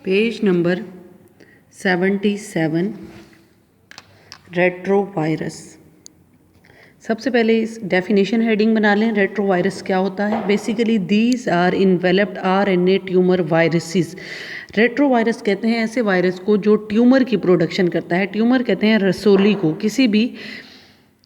Page number 77 retrovirus. सबसे पहले इस डेफिनेशन हेडिंग बना लें। रेट्रोवायरस क्या होता है? Basically these are enveloped RNA tumour viruses. Retrovirus कहते हैं ऐसे वायरस को जो ट्यूमर की प्रोडक्शन करता है। ट्यूमर कहते हैं रसोली को, किसी भी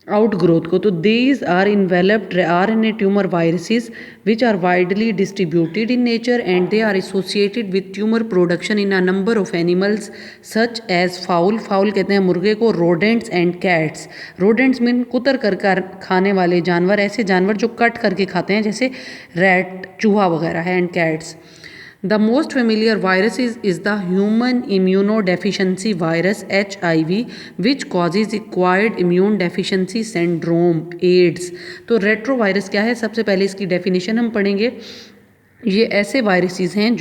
आउटग्रोथ को। तो these are enveloped RNA tumour viruses which are widely distributed in nature and they are associated with tumour production in a number of animals such as fowl. Fowl कहते हैं मुर्गे को। Rodents and cats. Rodents mean कुतर कर खाने वाले जानवर, ऐसे जानवर जो कट करके खाते हैं, जैसे रैट, चूहा वगैरह है। And cats. The most familiar virus is the human immunodeficiency virus HIV, which causes acquired immune deficiency syndrome AIDS। तो रेट्रोवायरस क्या है? सबसे पहले इसकी डेफिनेशन हम पढ़ेंगे। ये ऐसे वायरसेस हैं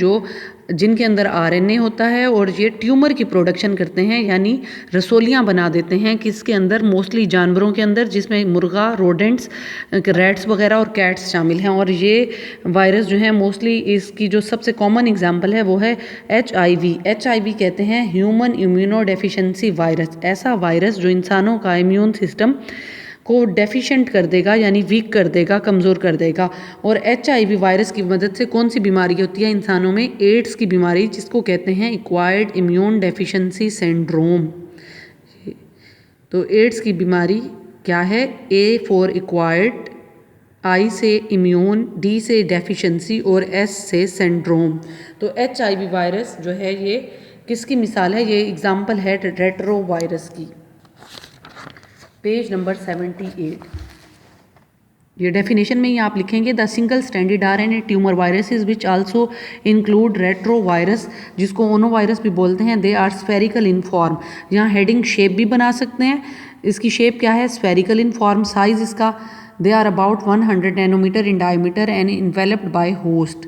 जिनके अंदर आरएनए होता है और ये ट्यूमर की प्रोडक्शन करते हैं, यानी रसोलियाँ बना देते हैं। किसके अंदर? मोस्टली जानवरों के अंदर, जिसमें मुर्गा, रोडेंट्स, रैट्स वगैरह और कैट्स शामिल हैं। और ये वायरस जो है मोस्टली, इसकी जो सबसे कॉमन एग्जांपल है वो है HIV। HIV कहते हैं ह्यूमन इम्यूनोडेफिशिएंसी वायरस। ऐसा वायरस जो इंसानों का इम्यून सिस्टम को डेफिशिएंट कर देगा, यानी वीक कर देगा, कमज़ोर कर देगा। और HIV वायरस की मदद से कौन सी बीमारी होती है इंसानों में? एड्स की बीमारी, जिसको कहते हैं एक्वायर्ड इम्यून डेफिशिएंसी सिंड्रोम। तो एड्स की बीमारी क्या है? A फॉर एक्वायर्ड, I से इम्यून, D से डेफिशिएंसी और S से सिंड्रोम। तो HIV वायरस जो है ये किसकी मिसाल है? ये एग्जाम्पल है रेट्रोवायरस की। Page number 78। ये डेफिनेशन में ही आप लिखेंगे the single standard RNA tumour viruses which also include retrovirus, जिसको ओनोवायरस भी बोलते हैं। They are spherical in form. यहाँ हेडिंग शेप भी बना सकते हैं। इसकी शेप क्या है? Spherical in form. साइज इसका, they are about 100 nanometre in diameter and enveloped by host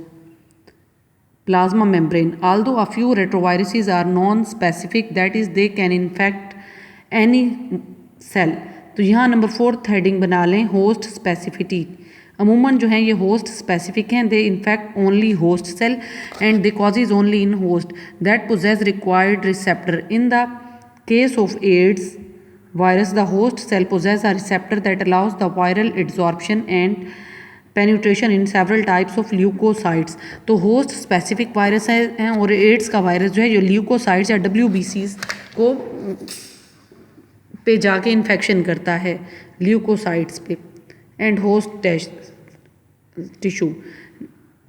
plasma membrane. Although a few retroviruses are non-specific, that is they can infect any cell। तो यहाँ नंबर 4 हेडिंग बना लें, host स्पेसिफिटी। अमूमन जो है ये host specific हैं। They infect only host cell and they causes only in host that possess required receptor. In the case of AIDS virus, the host cell possesses a receptor that allows the viral absorption and penetration in several types of leukocytes। तो host specific virus है और ads का virus जो है ये leukocytes या WBCs को पे जाके इन्फेक्शन करता है, ल्यूकोसाइट्स पे and host tissue.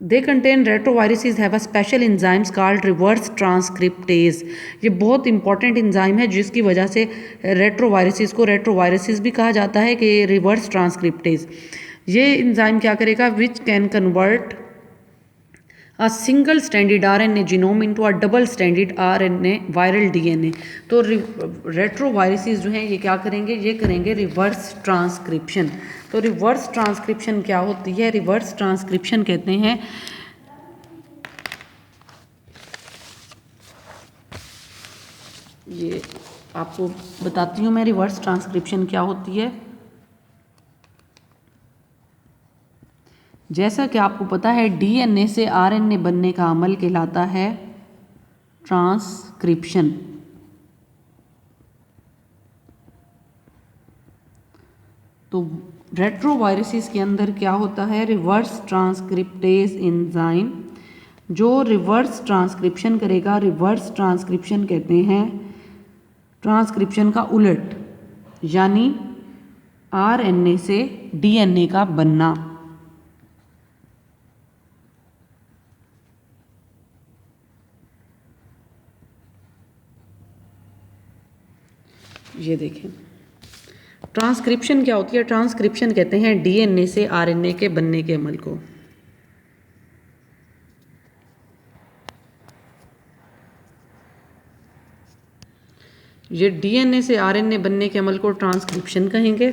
They contain retroviruses have a special enzymes called reverse transcriptase. ये बहुत इंपॉर्टेंट इंजाइम है जिसकी वजह से रेट्रोवायरसेस को रेट्रोवायरसेस भी कहा जाता है, कि रिवर्स ट्रांसक्रिप्टेज। ये इंजाइम क्या करेगा? Which can convert a single standard RNA genome into a double standard RNA viral DNA. तो रेट्रोवायरसेस जो हैं ये क्या करेंगे? ये करेंगे रिवर्स ट्रांसक्रिप्शन। तो रिवर्स ट्रांसक्रिप्शन क्या होती है? रिवर्स ट्रांसक्रिप्शन कहते हैं, ये आपको बताती हूँ मैं रिवर्स ट्रांसक्रिप्शन क्या होती है। जैसा कि आपको पता है डीएनए से आरएनए बनने का अमल कहलाता है ट्रांसक्रिप्शन। तो रेट्रोवायरसेस के अंदर क्या होता है? रिवर्स ट्रांसक्रिप्टेज एंजाइम जो रिवर्स ट्रांसक्रिप्शन करेगा। रिवर्स ट्रांसक्रिप्शन कहते हैं ट्रांसक्रिप्शन का उलट, यानी आरएनए से डीएनए का बनना। ये देखें ट्रांसक्रिप्शन क्या होती है? ट्रांसक्रिप्शन कहते हैं डीएनए से आरएनए के बनने के अमल को। ये डीएनए से आरएनए बनने के अमल को ट्रांसक्रिप्शन कहेंगे।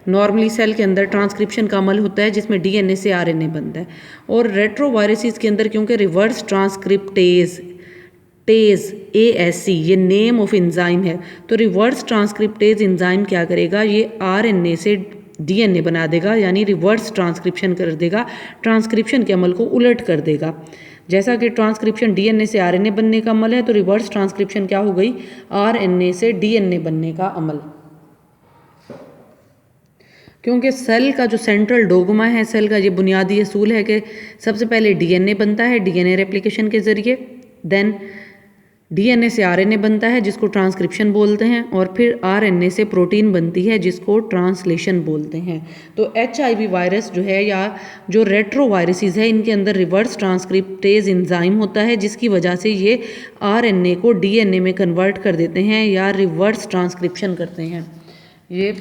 नॉर्मली सेल के अंदर ट्रांसक्रिप्शन का अमल होता है जिसमें डीएनए से आरएनए बनता है। और रेट्रोवायरसेस के अंदर क्योंकि रिवर्स ट्रांसक्रिप्टेज ASC ये नेम ऑफ एंजाइम है, तो रिवर्स ट्रांसक्रिप्टेज एंजाइम क्या करेगा? ये आरएनए से डीएनए बना देगा, यानी रिवर्स ट्रांसक्रिप्शन कर देगा, ट्रांसक्रिप्शन के अमल को उलट कर देगा। जैसा कि ट्रांसक्रिप्शन डीएनए से आरएनए बनने का अमल है, तो रिवर्स ट्रांसक्रिप्शन क्या हो गई, आरएनए से डीएनए बनने का अमल। क्योंकि सेल का जो सेंट्रल डोगमा है, सेल का ये बुनियादी असूल है कि सबसे पहले डीएनए बनता है डीएनए रेप्लिकेशन के ज़रिए, देन डीएनए से आरएनए बनता है जिसको ट्रांसक्रिप्शन बोलते हैं, और फिर आरएनए से प्रोटीन बनती है जिसको ट्रांसलेशन बोलते हैं। तो एचआईवी वायरस जो है या जो रेट्रोवायरसेस है, इनके अंदर रिवर्स ट्रांसक्रिप्टेज एंजाइम होता है जिसकी वजह से ये आरएनए को डीएनए में कन्वर्ट कर देते हैं या रिवर्स ट्रांसक्रिप्शन करते हैं। ये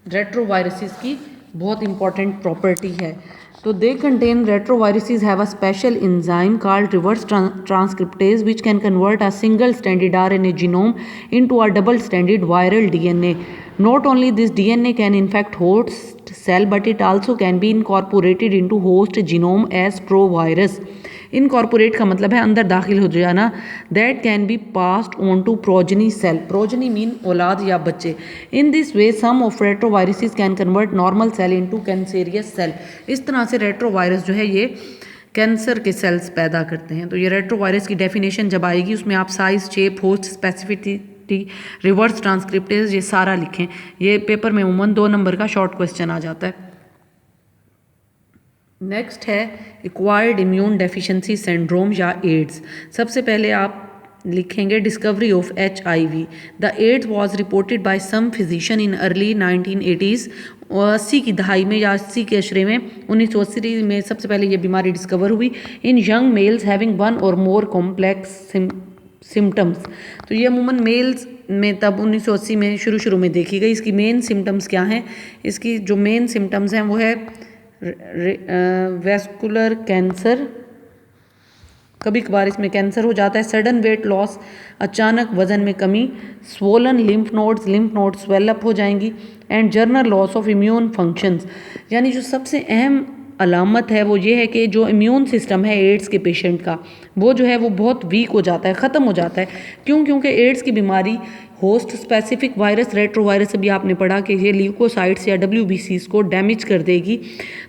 रेट्रोवायरसेस की बहुत इंपॉर्टेंट प्रॉपर्टी है। तो they contain retroviruses have a special enzyme called reverse transcriptase which can convert a single stranded RNA genome into a double stranded viral DNA. Not only this DNA can infect host cell, but it also can be incorporated into host genome as provirus. Incorporate का मतलब है अंदर दाखिल हो जाना। That can be passed on to progeny cell, progeny mean औलाद या बच्चे। In this way some of retroviruses can convert normal cell into cancerous cell. इस तरह से रेट्रोवायरस जो है ये कैंसर के सेल्स पैदा करते हैं। तो ये रेट्रोवायरस की डेफिनेशन जब आएगी उसमें आप size, shape, host specificity, reverse transcriptase ये सारा लिखें। ये पेपर में उमूमन 2 नंबर का शॉर्ट क्वेश्चन आ जाता है। नेक्स्ट है एक्वायर्ड इम्यून डेफिशिएंसी सिंड्रोम या एड्स। सबसे पहले आप लिखेंगे discovery of HIV। The AIDS was reported by some physician in early 1980s। 80 की दहाई में या 80 के अशरे में 1980 में सबसे पहले ये बीमारी डिस्कवर हुई इन यंग मेल्स हैविंग 1 और मोर कॉम्प्लेक्स सिम्टम्स। तो ये अमूमन मेल्स में तब 1980 में शुरू में देखी गई। इसकी मेन सिम्टम्स क्या हैं? इसकी जो मेन सिम्टम्स हैं वो है वेस्कुलर कैंसर, कभी कभार इसमें कैंसर हो जाता है, सडन वेट लॉस, अचानक वजन में कमी, स्वोलन लिम्फ नोड्स स्वेलअप हो जाएंगी, and journal loss of immune functions. यानी जो सबसे अहम अलामत है वो ये है कि जो इम्यून सिस्टम है एड्स के पेशेंट का वो जो है वो बहुत वीक हो जाता है, ख़त्म हो जाता है। क्यों? क्योंकि एड्स की बीमारी होस्ट स्पेसिफिक वायरस, रेट्रोवायरस अभी आपने पढ़ा कि ये ल्यूकोसाइट्स या WBCs को डैमेज कर देगी।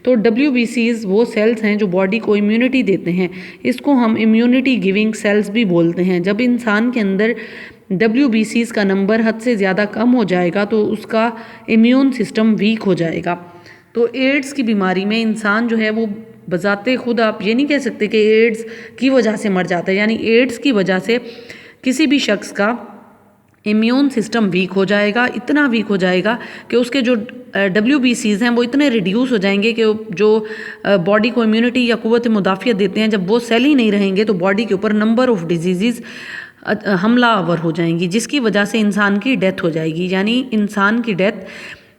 तो WBCs वो सेल्स हैं जो बॉडी को इम्यूनिटी देते हैं, इसको हम इम्यूनिटी गिविंग सेल्स भी बोलते हैं। जब इंसान के अंदर WBCs का नंबर हद से ज़्यादा कम हो जाएगा तो उसका इम्यून सिस्टम वीक हो जाएगा। तो एड्स की बीमारी में इंसान जो है वो बजाते खुद आप ये नहीं कह सकते कि एड्स की वजह से मर जाता है, यानी एड्स की वजह से किसी भी शख्स का इम्यून सिस्टम वीक हो जाएगा, इतना वीक हो जाएगा कि उसके जो WBCs हैं वो इतने रिड्यूस हो जाएंगे कि जो बॉडी को इम्यूनिटी या कुव्वत मुदाफ़ियत देते हैं, जब वो सेल ही नहीं रहेंगे तो बॉडी के ऊपर नंबर ऑफ डिजीज़ हमलावर हो जाएंगी, जिसकी वजह से इंसान की डेथ हो जाएगी। यानी इंसान की डेथ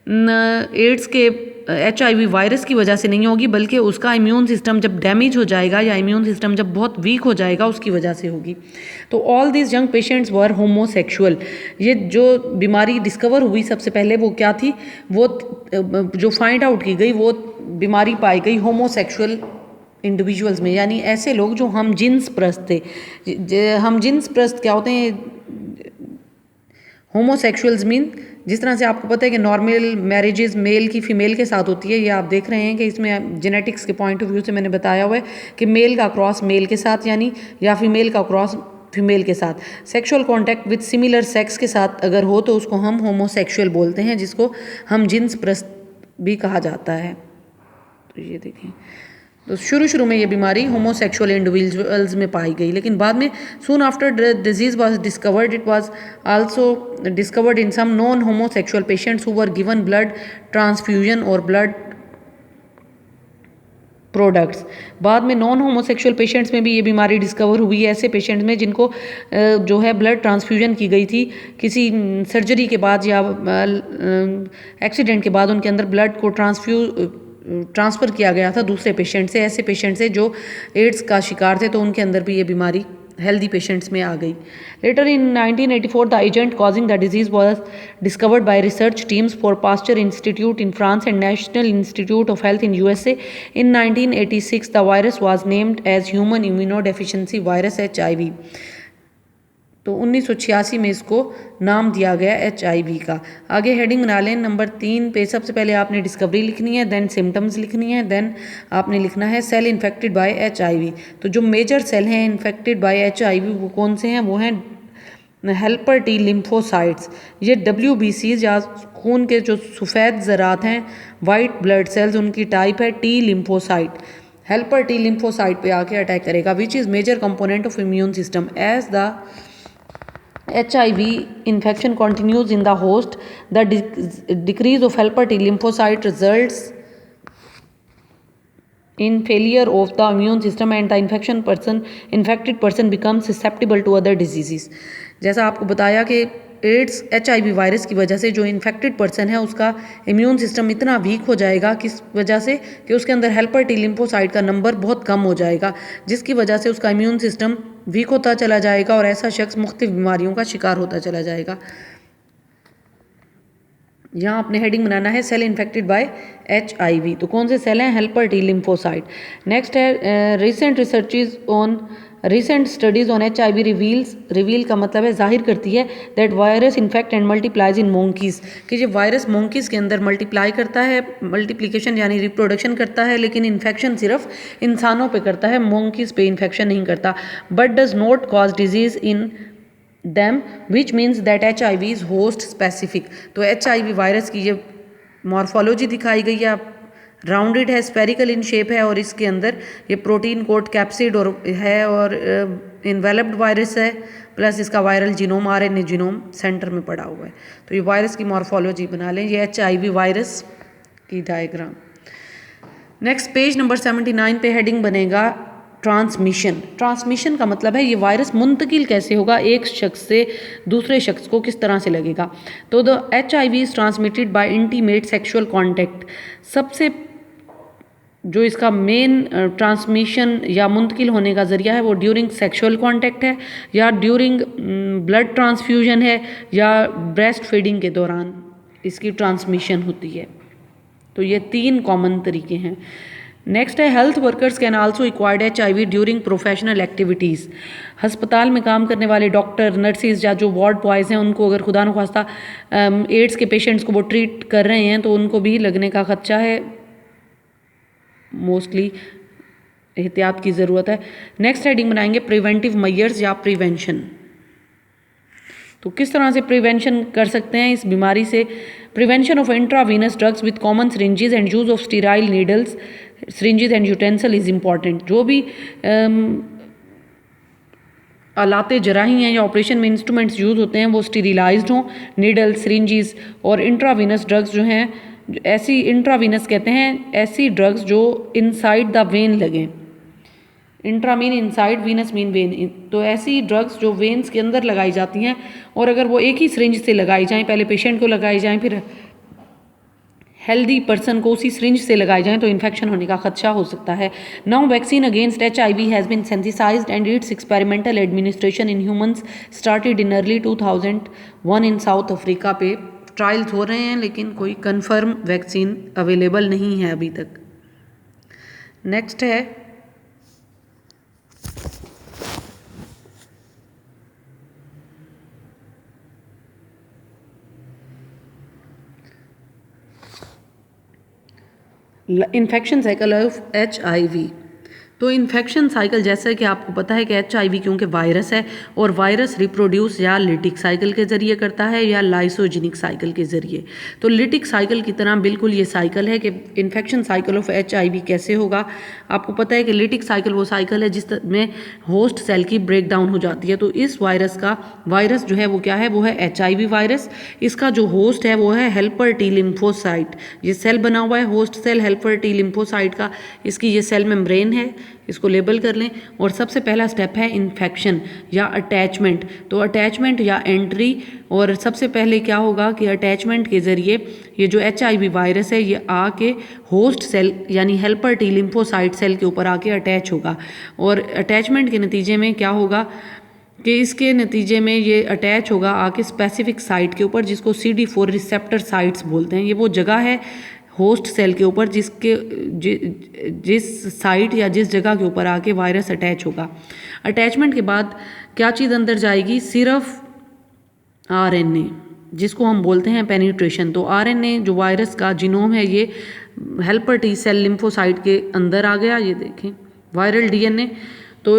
एड्स के HIV वायरस की वजह से नहीं होगी, बल्कि उसका इम्यून सिस्टम जब डैमेज हो जाएगा या इम्यून सिस्टम जब बहुत वीक हो जाएगा उसकी वजह से होगी। तो all this young patients were homosexual. ये जो बीमारी डिस्कवर हुई सबसे पहले वो क्या थी, वो जो फाइंड आउट की गई वो बीमारी पाई गई होमोसेक्सुअल इंडिविजुअल्स में, यानी ऐसे लोग जो हम जिन्स प्रस्त थे। हम जिन्स प्रस्त क्या होते हैं? होमोसेक्सुअल्स मीन जिस तरह से आपको पता है कि नॉर्मल मैरिजेस मेल की फ़ीमेल के साथ होती है, ये आप देख रहे हैं कि इसमें जेनेटिक्स के पॉइंट ऑफ व्यू से मैंने बताया हुआ है कि मेल का क्रॉस मेल के साथ यानी या फीमेल का क्रॉस फीमेल के साथ, sexual contact with similar sex के साथ अगर हो तो उसको हम होमोसेक्सुअल बोलते हैं, जिसको हम जिन्स प्रस्त भी कहा जाता है। तो ये देखें, तो शुरू में ये बीमारी होमोसेक्सुअल इंडिविजुअल्स में पाई गई, लेकिन बाद में soon after the disease was discovered it was also discovered in some non homosexual patients who were given blood transfusion और ब्लड प्रोडक्ट्स। बाद में नॉन होमोसेक्सुअल पेशेंट्स में भी ये बीमारी डिस्कवर हुई है, ऐसे पेशेंट्स में जिनको जो है ब्लड ट्रांसफ्यूजन की गई थी किसी सर्जरी के बाद या एक्सीडेंट के बाद, उनके अंदर ब्लड को ट्रांसफ़र किया गया था दूसरे पेशेंट से, ऐसे पेशेंट से जो एड्स का शिकार थे, तो उनके अंदर भी ये बीमारी हेल्दी पेशेंट्स में आ गई। Later in 1984 the agent causing the disease was discovered by research teams for Pasteur Institute in France and National Institute of Health in USA। In 1986 the virus was named as human immunodeficiency virus HIV। तो 1986 में इसको नाम दिया गया HIV का। आगे heading बना लें नंबर 3 पे। सबसे पहले आपने डिस्कवरी लिखनी है, देन सिम्टम्स लिखनी है, देन आपने लिखना है सेल इन्फेक्टेड बाय HIV। तो जो मेजर सेल हैं इन्फेक्टेड बाय HIV वो कौन से हैं? वो हैं हेल्पर टी लिम्फोसाइट्स। ये WBCs या खून के जो सफ़ेद ज़रात हैं, वाइट ब्लड सेल्स, उनकी टाइप है T lymphocyte. Helper T lymphocyte पे आके अटैक करेगा, which is major component of immune system. As the HIV infection continues in the host, the decrease of helper T lymphocyte results in failure of the immune system and the infected person becomes susceptible to other diseases। जैसा आपको बताया कि ads HIV virus की वजह से जो infected person है उसका इम्यून सिस्टम इतना वीक हो जाएगा, किस वजह से कि उसके अंदर हेल्पर टी लिम्फोसाइट का नंबर बहुत कम हो जाएगा, जिसकी वजह से उसका इम्यून सिस्टम वीक होता चला जाएगा और ऐसा शख्स मुख्तलिफ बीमारियों का शिकार होता चला जाएगा। यहाँ आपने हेडिंग बनाना है सेल इन्फेक्टेड बाय HIV। तो कौन से सेल हैं? Helper T lymphocyte. नेक्स्ट है recent studies on HIV reveal का मतलब है जाहिर करती है that virus infect and multiplies in monkeys, कि ये वायरस मोंकीज़ के अंदर मल्टीप्लाई करता है, मल्टीप्लिकेशन यानी रिप्रोडक्शन करता है, लेकिन इन्फेक्शन सिर्फ इंसानों पे करता है, मोंकीज़ पे इन्फेक्शन नहीं करता। But does not cause disease in them which means that HIV is host specific. तो HIV वायरस की ये मॉर्फोलॉजी दिखाई गई है, राउंडेड है, स्पेरिकल इन शेप है और इसके अंदर ये प्रोटीन कोट कैप्सिड और है और इन्वेलप्ड वायरस है, प्लस इसका viral genome RNA genome centre में पड़ा हुआ है। तो ये वायरस की मॉर्फोलॉजी बना लें, ये HIV वायरस की डायग्राम। नेक्स्ट पेज नंबर 79 पे हेडिंग बनेगा ट्रांसमिशन का मतलब है ये वायरस मुंतकिल कैसे होगा, एक शख्स से दूसरे शख्स को किस तरह से लगेगा। तो the HIV is transmitted bye intimate sexual contact. सबसे जो इसका मेन ट्रांसमिशन या मुंतकिल होने का ज़रिया है वो ड्यूरिंग सेक्सुअल कॉन्टैक्ट है, या ड्यूरिंग ब्लड ट्रांसफ्यूजन है, या ब्रेस्ट फीडिंग के दौरान इसकी ट्रांसमिशन होती है। तो ये 3 कॉमन तरीके हैं। नेक्स्ट है health workers can also acquired HIV during professional activities. हस्पताल में काम करने वाले डॉक्टर, नर्सिस या जो वार्ड बॉयज़ हैं उनको अगर खुदा न खास्ता एड्स के पेशेंट्स को वो ट्रीट कर रहे हैं तो उनको भी लगने का खदशा है, मोस्टली एहतियात की ज़रूरत है। नेक्स्ट हेडिंग बनाएंगे प्रिवेंटिव मेजर्स या प्रिवेंशन। तो किस तरह से प्रिवेंशन कर सकते हैं इस बीमारी से? Prevention of intravenous drugs with common syringes and use of sterile needles, syringes and utensil is important. जो भी आलाते जराही हैं या ऑपरेशन में इंस्ट्रूमेंट्स यूज़ होते हैं वो स्टीरिलाइज्ड हों, नीडल, सिरिंजेस और इंट्रावीनस ड्रग्स जो हैं, ऐसी इंट्रावीनस कहते हैं ऐसी ड्रग्स जो इनसाइड द वेन लगें। Intra mean inside, Venus mean when. तो ऐसी ड्रग्स जो वेन्स के अंदर लगाई जाती हैं और अगर वो एक ही सिरिंज से लगाई जाएं, पहले पेशेंट को लगाई जाएं फिर हेल्दी पर्सन को उसी सिरिंज से लगाई जाएं, तो इन्फेक्शन होने का खदशा हो सकता है। Now vaccine against HIV has been synthesized and its experimental administration in humans started in early 2001 in South Africa पे ट्रायल्स हो रहे हैं, लेकिन कोई कंफर्म वैक्सीन अवेलेबल नहीं है अभी तक। नेक्स्ट है इन्फेक्शन साइकिल ऑफ HIV। तो इन्फेक्शन साइकिल जैसा कि आपको पता है कि HIV क्योंकि वायरस है और वायरस रिप्रोड्यूस या लिटिक साइकिल के ज़रिए करता है या लाइसोजेनिक साइकिल के ज़रिए। तो लिटिक साइकिल की तरह बिल्कुल ये साइकिल है कि इन्फेक्शन साइकिल ऑफ HIV कैसे होगा। आपको पता है कि लिटिक साइकिल वो साइकिल है जिसमें होस्ट सेल की ब्रेक डाउन हो जाती है। तो इस वायरस जो है वो क्या है, वो है HIV वायरस। इसका जो होस्ट है वो है हेल्पर टी लिम्फोसाइट। ये सेल बना हुआ है host cell helper T lymphocyte का, इसकी ये सेल मेम्ब्रेन है, इसको लेबल कर लें। और सबसे पहला स्टेप है इन्फेक्शन या अटैचमेंट। तो अटैचमेंट या एंट्री, और सबसे पहले क्या होगा कि अटैचमेंट के ज़रिए ये जो HIV वायरस है ये आके होस्ट सेल यानी हेल्पर टी लिम्फोसाइट सेल के ऊपर आके अटैच होगा। और अटैचमेंट के नतीजे में क्या होगा कि इसके नतीजे में ये अटैच होगा आके स्पेसिफिक साइट के ऊपर, जिसको CD4 रिसेप्टर साइट्स बोलते हैं। ये वो जगह है होस्ट सेल के ऊपर जिस साइट या जिस जगह के ऊपर आके वायरस अटैच होगा। अटैचमेंट के बाद क्या चीज़ अंदर जाएगी? सिर्फ आरएनए, जिसको हम बोलते हैं पेनिट्रेशन। तो आरएनए जो वायरस का जीनोम है ये हेल्पर टी सेल लिम्फोसाइट के अंदर आ गया। ये देखें वायरल डीएनए। तो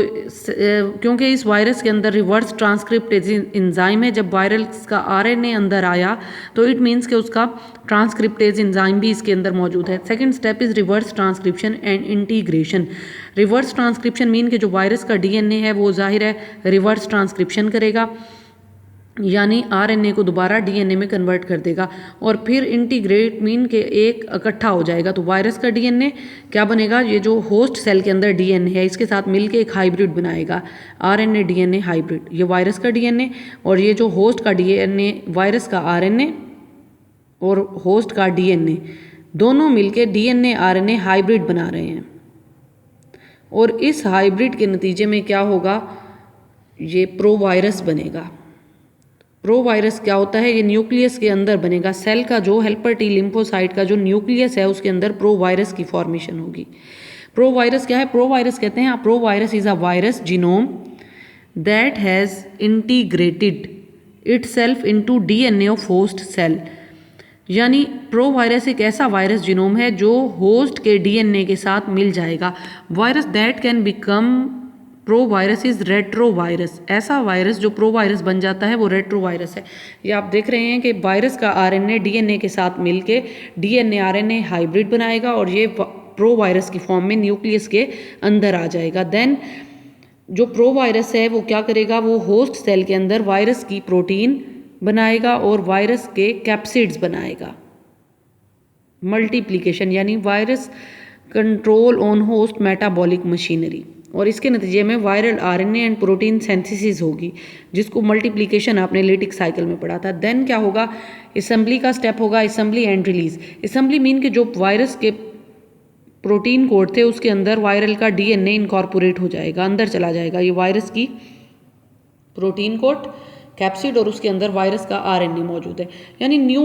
क्योंकि इस वायरस के अंदर रिवर्स ट्रांसक्रिप्टेज एंजाइम है, जब वायरस का आरएनए अंदर आया तो इट मीन्स कि उसका ट्रांसक्रिप्टेज एंजाइम भी इसके अंदर मौजूद है। Second step is reverse transcription and integration. Reverse transcription mean कि जो वायरस का डीएनए है वो जाहिर है रिवर्स ट्रांसक्रिप्शन करेगा, यानी आरएनए को दोबारा डीएनए में कन्वर्ट कर देगा। और फिर इंटीग्रेट मीन के एक इकट्ठा हो जाएगा। तो वायरस का डीएनए क्या बनेगा? ये जो होस्ट सेल के अंदर डीएनए है इसके साथ मिलके एक हाइब्रिड बनाएगा, आरएनए डीएनए हाइब्रिड। ये वायरस का डीएनए और ये जो होस्ट का डीएनए, वायरस का आरएनए और होस्ट का डीएनए दोनों मिलके डीएनए आरएनए हाइब्रिड बना रहे हैं। और इस हाइब्रिड के नतीजे में क्या होगा? ये प्रोवायरस बनेगा। प्रोवायरस क्या होता है? ये न्यूक्लियस के अंदर बनेगा। सेल का जो हेल्पर टी लिम्फोसाइट का जो न्यूक्लियस है उसके अंदर प्रोवायरस की फॉर्मेशन होगी। प्रोवायरस क्या है? प्रोवायरस कहते हैं provirus is a virus genome that has integrated itself into DNA of host cell. यानी प्रोवायरस एक ऐसा वायरस जीनोम है जो होस्ट के डीएनए के साथ मिल जाएगा। Virus that can become provirus is retrovirus. ऐसा वायरस जो प्रोवायरस बन जाता है वो रेट्रोवायरस है। ये आप देख रहे हैं कि वायरस का आरएनए डीएनए के साथ मिलके डीएनए आरएनए हाइब्रिड बनाएगा और ये प्रोवायरस की फॉर्म में न्यूक्लियस के अंदर आ जाएगा। देन जो प्रोवायरस है वो क्या करेगा? वो होस्ट सेल के अंदर वायरस की प्रोटीन बनाएगा और वायरस के कैप्सिड्स बनाएगा। मल्टीप्लिकेशन यानी virus control on host metabolic machinery. और इसके नतीजे में viral RNA and protein synthesis होगी, जिसको मल्टीप्लिकेशन आपने लेटिक साइकिल में पढ़ा था। देन क्या होगा? असेंबली का स्टेप होगा, assembly and release. Assembly mean कि जो वायरस के प्रोटीन कोड थे उसके अंदर वायरल का डीएनए इनकॉर्पोरेट हो जाएगा, अंदर चला जाएगा। ये वायरस की प्रोटीन कोड कैप्सिड और उसके अंदर वायरस का आरएनए मौजूद है। यानी न्यू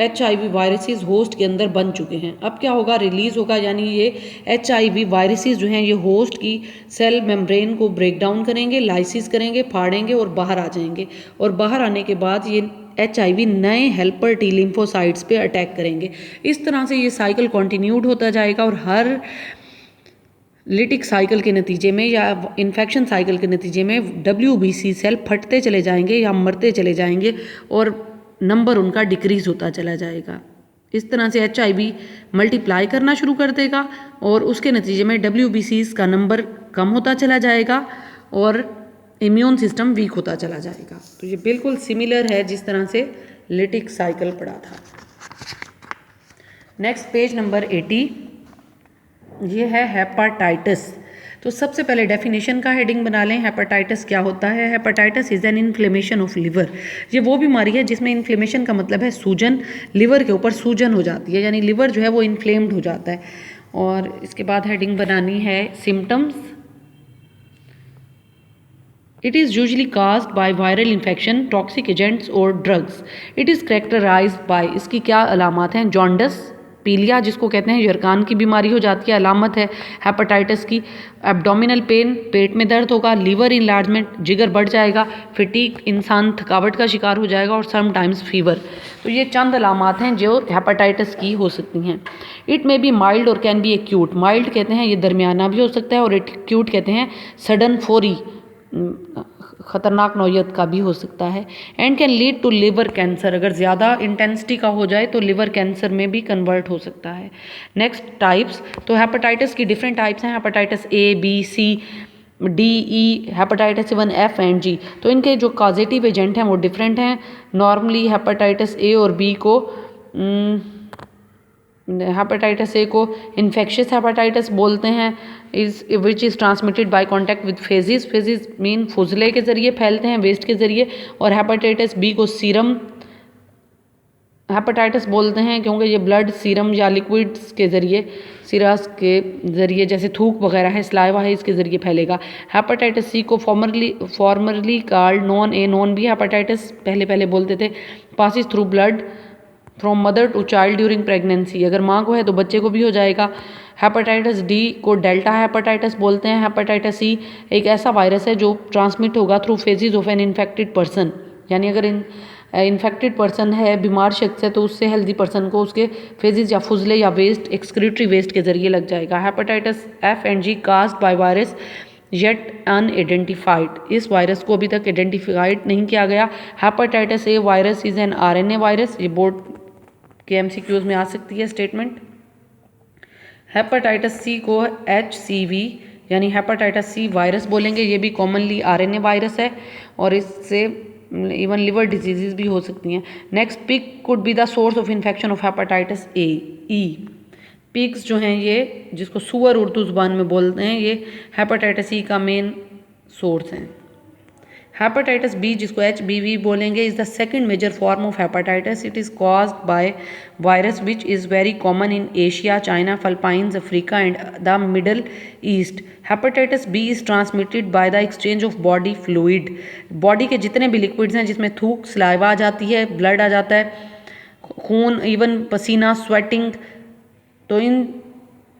एचआईवी वायरसेस होस्ट के अंदर बन चुके हैं। अब क्या होगा? रिलीज होगा, यानी ये एचआईवी वायरसेस जो हैं ये होस्ट की सेल मेम्ब्रेन को ब्रेक डाउन करेंगे, लाइसिस करेंगे, फाड़ेंगे और बाहर आ जाएंगे। और बाहर आने के बाद ये एचआईवी नए हेल्पर टी लिम्फोसाइट्स पे अटैक करेंगे। इस तरह से ये साइकिल कंटिन्यूड होता जाएगा और हर लिटिक साइकिल के नतीजे में या इन्फेक्शन साइकिल के नतीजे में WBC सेल फटते चले जाएंगे या मरते चले जाएंगे और नंबर उनका डिक्रीज होता चला जाएगा। इस तरह से HIV मल्टीप्लाई करना शुरू कर देगा और उसके नतीजे में WBCs का नंबर कम होता चला जाएगा और इम्यून सिस्टम वीक होता चला जाएगा। तो ये बिल्कुल सिमिलर है जिस तरह से लिटिक साइकिल पढ़ा था। नेक्स्ट पेज नंबर 80, ये है हेपाटाइटिस। तो सबसे पहले डेफिनेशन का हेडिंग बना लें। हेपाटाइटिस क्या होता है? Hepatitis is an inflammation of liver. ये वो बीमारी है जिसमें इन्फ्लेमेशन का मतलब है सूजन, लिवर के ऊपर सूजन हो जाती है, यानी लिवर जो है वो इन्फ्लेम्ड हो जाता है। और इसके बाद हेडिंग बनानी है symptoms. It is usually caused by viral infection, toxic agents और drugs. It is characterized by, इसकी क्या अलामत हैं? जॉन्डिस, पीलिया जिसको कहते हैं यरकान की बीमारी हो जाती है, अलामत है हेपेटाइटिस की। एब्डोमिनल पेन, पेट में दर्द होगा। लीवर इनलार्जमेंट, जिगर बढ़ जाएगा। फिटीक, इंसान थकावट का शिकार हो जाएगा और समटाइम्स फीवर। तो ये चंद अलामत हैं जो हेपेटाइटिस की हो सकती हैं। इट मे बी माइल्ड और कैन बी एक्यूट। माइल्ड कहते हैं ये दरमियाना भी हो सकता है और एक्यूट कहते हैं सडन, फौरी, ख़तरनाक नौयत का भी हो सकता है। And can lead to liver cancer, अगर ज़्यादा इंटेंसिटी का हो जाए तो लिवर कैंसर में भी कन्वर्ट हो सकता है। नेक्स्ट टाइप्स, तो हेपेटाइटिस की डिफरेंट टाइप्स हैं। Hepatitis A, B, C, D, E, hepatitis 1, F and G। तो इनके जो कॉजेटिव एजेंट हैं वो डिफरेंट हैं। नॉर्मली हेपेटाइटिस A और B को हेपेटाइटिस A को इन्फेक्शियस हेपेटाइटिस बोलते हैं, which is transmitted by contact with faeces. Faeces mean फुजले के ज़रिए फैलते हैं, वेस्ट के ज़रिए। और हेपेटाइटिस B को सीरम हेपेटाइटिस बोलते हैं क्योंकि ये ब्लड, सीरम या लिक्विड्स के ज़रिए, सिरास के ज़रिए, जैसे थूक वगैरह है, सलाइवा है, इसके ज़रिए फैलेगा। हेपेटाइटिस C को formerly called non A, non B hepatitis पहले बोलते थे, passes through blood from mother to child during pregnancy, अगर माँ को है तो बच्चे को भी हो जाएगा। हेपेटाइटिस डी को डेल्टा हेपेटाइटिस बोलते हैं। हेपेटाइटिस सी एक ऐसा वायरस है जो ट्रांसमिट होगा through phases of an infected person, यानी अगर इन्फेक्टेड पर्सन है, बीमार शख्स है, तो उससे हेल्दी पर्सन को उसके फेजिज या फुजले या वेस्ट, एक्सक्रीटरी वेस्ट के जरिए लग जाएगा। Hepatitis F and G caused by virus yet unidentified, इस वायरस को अभी तक आइडेंटिफाइड नहीं किया गया। Hepatitis A virus is an RNA virus, ये बोर्ड के एमसीक्यूज में आ सकती है स्टेटमेंट। हेपेटाइटिस सी को HCV यानी हेपेटाइटिस सी वायरस बोलेंगे, ये भी कॉमनली आरएनए वायरस है और इससे इवन लिवर डिजीजेज भी हो सकती हैं। Next, pig could be the source of infection of hepatitis E. Pigs जो हैं ये, जिसको सुअर उर्दू ज़ुबान में बोलते हैं, ये हेपेटाइटिस ई का मेन सोर्स हैं। हेपेटाइटिस बी, जिसको HBV बोलेंगे, is the second major form of hepatitis. It is caused by virus which is very common in Asia, China, Philippines, Africa and the Middle East. Hepatitis B is transmitted by the exchange of body fluid, body के जितने भी liquids हैं, जिसमें थूक, saliva आ जाती है, blood आ जाता है, खून, इवन पसीना, स्वेटिंग, तो इन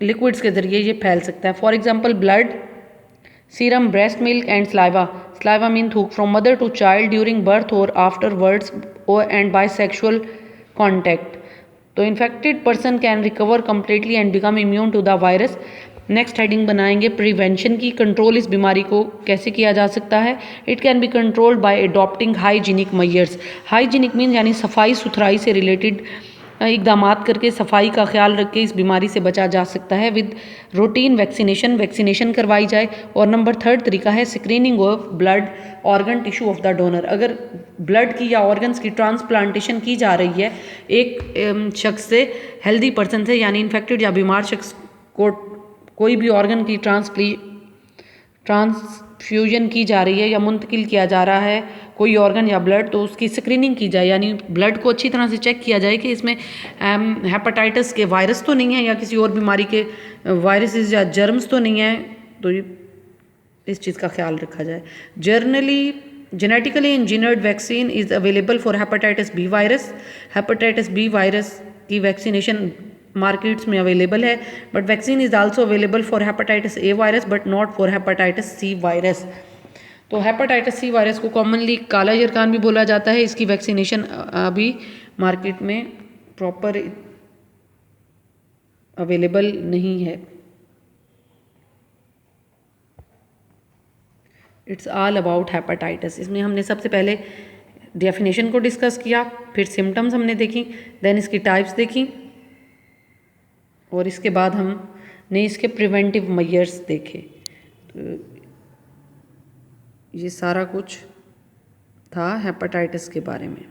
लिक्विड्स के ज़रिए ये फैल सकता है। For example blood, serum, breast milk and saliva. Saliva mean थूक, from mother to child during birth और afterwards and by sexual contact. तो infected person can recover completely and become immune to the virus. Next heading बनाएंगे prevention की, control इस बीमारी को कैसे किया जा सकता है। It can be controlled by adopting hygienic measures. Hygienic mean यानी सफाई सुथराई से रिलेटेड इकदामात करके, सफाई का ख्याल रख के इस बीमारी से बचा जा सकता है। विद रूटीन वैक्सीनेशन करवाई जाए। और नंबर थर्ड तरीका है screening of blood organ tissue of the donor. अगर ब्लड की या ऑर्गन्स की ट्रांसप्लांटेशन की जा रही है एक शख्स से हेल्दी पर्सन से, यानी इन्फेक्टेड या बीमार शख्स को कोई भी ऑर्गन की ट्रांसफ्यूजन की जा रही है या मुंतकिल किया जा रहा है कोई ऑर्गन या ब्लड, तो उसकी स्क्रीनिंग की जाए, यानी ब्लड को अच्छी तरह से चेक किया जाए कि इसमें हेपेटाइटिस के वायरस तो नहीं है या किसी और बीमारी के वायरसेस या जर्म्स तो नहीं है, तो इस चीज़ का ख्याल रखा जाए। Genetically engineered vaccine is available for hepatitis B virus. Hepatitis B virus की वैक्सीनेशन मार्केट्स में अवेलेबल है, but vaccine is also available for hepatitis A virus but not for hepatitis C virus. तो हेपेटाइटिस सी वायरस को commonly काला यरकान भी बोला जाता है। इसकी वैक्सीनेशन अभी मार्केट में प्रॉपर अवेलेबल नहीं है। It's all about hepatitis. इसमें हमने सबसे पहले डेफिनेशन को डिस्कस किया, फिर सिम्टम्स हमने देखी, देन इसकी टाइप्स देखी, और इसके बाद हमने इसके प्रिवेंटिव मेजर्स देखे। तो ये सारा कुछ था हेपेटाइटिस के बारे में।